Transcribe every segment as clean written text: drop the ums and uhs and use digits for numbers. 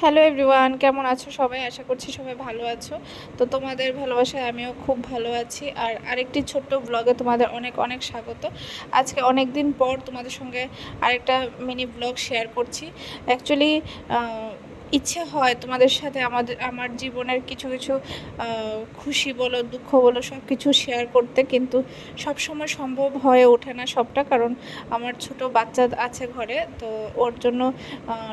Hello everyone, কেমন আছো সবাই? আশা করছি সবাই ভালো আছো। তো তোমাদের ভালোবাসায় আমিও খুব ভালো আছি। আর আরেকটি ছোট্ট ব্লগে তোমাদের অনেক অনেক স্বাগত। আজকে অনেক দিন পর তোমাদের সঙ্গে আরেকটা মিনি ব্লগ শেয়ার করছি। অ্যাকচুয়ালি ইচ্ছে হয় তোমাদের সাথে আমার জীবনের কিছু কিছু খুশি বলো দুঃখ বলো সব কিছু শেয়ার করতে, কিন্তু সব সময় সম্ভব হয়ে ওঠে না সবটা, কারণ আমার ছোট বাচ্চা আছে ঘরে। তো ওর জন্য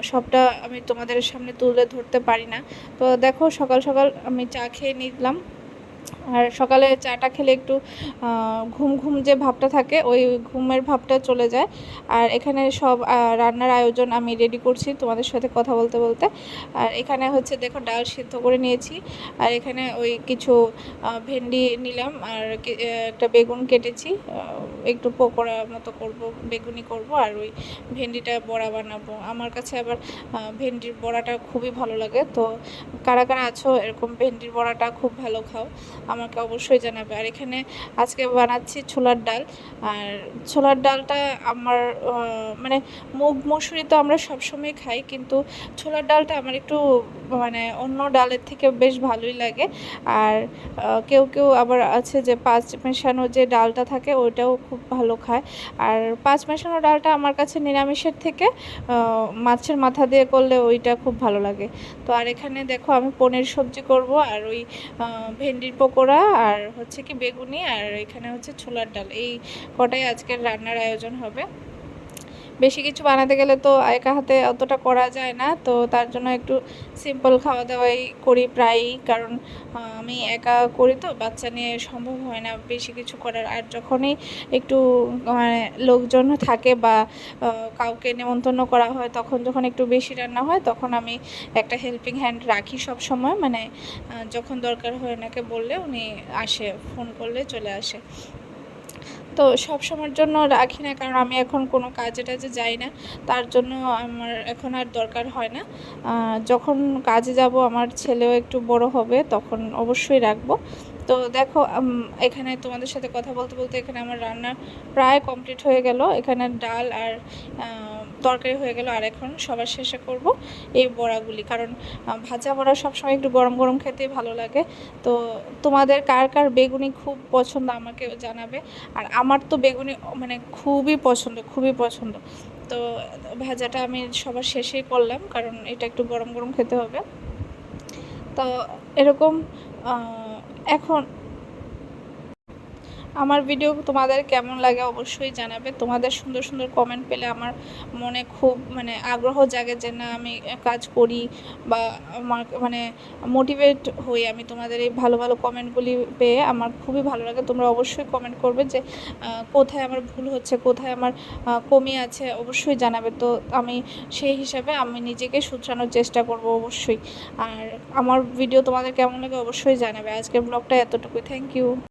সবটা আমি তোমাদের সামনে তুলে ধরতে পারি না। তো দেখো, সকাল সকাল আমি চা খেয়ে নিলাম। আর সকালে চাটা খেলে একটু ঘুম ঘুম যে ভাবটা থাকে, ওই ঘুমের ভাবটা চলে যায়। আর এখানে সব রান্নার আয়োজন আমি রেডি করছি তোমাদের সাথে কথা বলতে বলতে। আর এখানে হচ্ছে দেখো, ডাল সিদ্ধ করে নিয়েছি। আর এখানে ওই কিছু ভেন্ডি নিলাম, আর একটা বেগুন কেটেছি, একটু পকোড়া মতো করব, বেগুনি করব, আর ওই ভেন্ডিটা বড়া বানাবো। আমার কাছে আবার ভেন্ডির বড়াটা খুবই ভালো লাগে। তো কারা কারা আছো এরকম ভেন্ডির বড়াটা খুব ভালো খাও, আমাকে অবশ্যই জানাবে। আর এখানে আজকে বানাচ্ছি ছোলার ডাল। আর ছোলার ডালটা আমার মানে মুগ মসুরি তো আমরা সবসময় খাই, কিন্তু ছোলার ডালটা আমার একটু মানে অন্য ডালের থেকে বেশ ভালোই লাগে। আর কেউ কেউ আবার আছে যে পাঁচ মেশানো যে ডালটা থাকে ওইটাও খুব ভালো খায়। আর পাঁচ মেশানো ডালটা আমার কাছে নিরামিষের থেকে মাছের মাথা দিয়ে করলে ওইটা খুব ভালো লাগে। তো আর এখানে দেখো, আমি পনির সবজি করব, আর ওই ভেন্ডির পকোড়া, আর হচ্ছে কি বেগুনি, আর এখানে হচ্ছে ছোলার ডাল, এই কটাই আজকের রান্নার আয়োজন হবে। বেশি কিছু বানাতে গেলে তো একা হাতে অতটা করা যায় না, তো তার জন্য একটু সিম্পল খাওয়া দাওয়াই করি প্রায়ই, কারণ আমি একা করি তো বাচ্চা নিয়ে সম্ভব হয় না বেশি কিছু করার। আর যখনই একটু মানে লোকজন থাকে বা কাউকে নেমন্তন্ন করা হয়, তখন যখন একটু বেশি রান্না হয় তখন আমি একটা হেল্পিং হ্যান্ড রাখি সব সময়, মানে যখন দরকার হয় ওনাকে বললে উনি আসে, ফোন করলে চলে আসে। তো সব সময়ের জন্য রাখি না, কারণ আমি এখন কোনো কাজে টাজে যাই না, তার জন্য আমার এখন আর দরকার হয় না। যখন কাজে যাব, আমার ছেলেও একটু বড় হবে, তখন অবশ্যই রাখবো। তো দেখো, এখানে তোমাদের সাথে কথা বলতে বলতে এখানে আমার রান্না প্রায় কমপ্লিট হয়ে গেল। এখানে ডাল আর তরকারি হয়ে গেল, আর এখন সবার শেষে করব এই বড়াগুলি, কারণ ভাজা বড়া সবসময় একটু গরম গরম খেতেই ভালো লাগে। তো তোমাদের কার কার বেগুনি খুব পছন্দ আমাকে জানাবে। আর আমার তো বেগুনি মানে খুবই পছন্দ, খুবই পছন্দ। তো ভাজাটা আমি সবার শেষেই করলাম, কারণ এটা একটু গরম গরম খেতে হবে। তো এরকম এখন আমার ভিডিও তোমাদের কেমন লাগে অবশ্যই জানাবে। তোমাদের সুন্দর সুন্দর কমেন্ট পেলে আমার মনে খুব মানে আগ্রহ জাগে যে না, আমি কাজ করি, বা আমার মানে মোটিভেট হই আমি। তোমাদের এই ভালো ভালো কমেন্টগুলি পেয়ে আমার খুবই ভালো লাগে। তোমরা অবশ্যই কমেন্ট করবে যে কোথায় আমার ভুল হচ্ছে, কোথায় আমার কমি আছে, অবশ্যই জানাবে। তো আমি সেই হিসাবে আমি নিজেকে শুধরানোর চেষ্টা করব অবশ্যই। আর আমার ভিডিও তোমাদের কেমন লাগে অবশ্যই জানাবে। আজকের ব্লগটা এতটুকুই, থ্যাংক ইউ।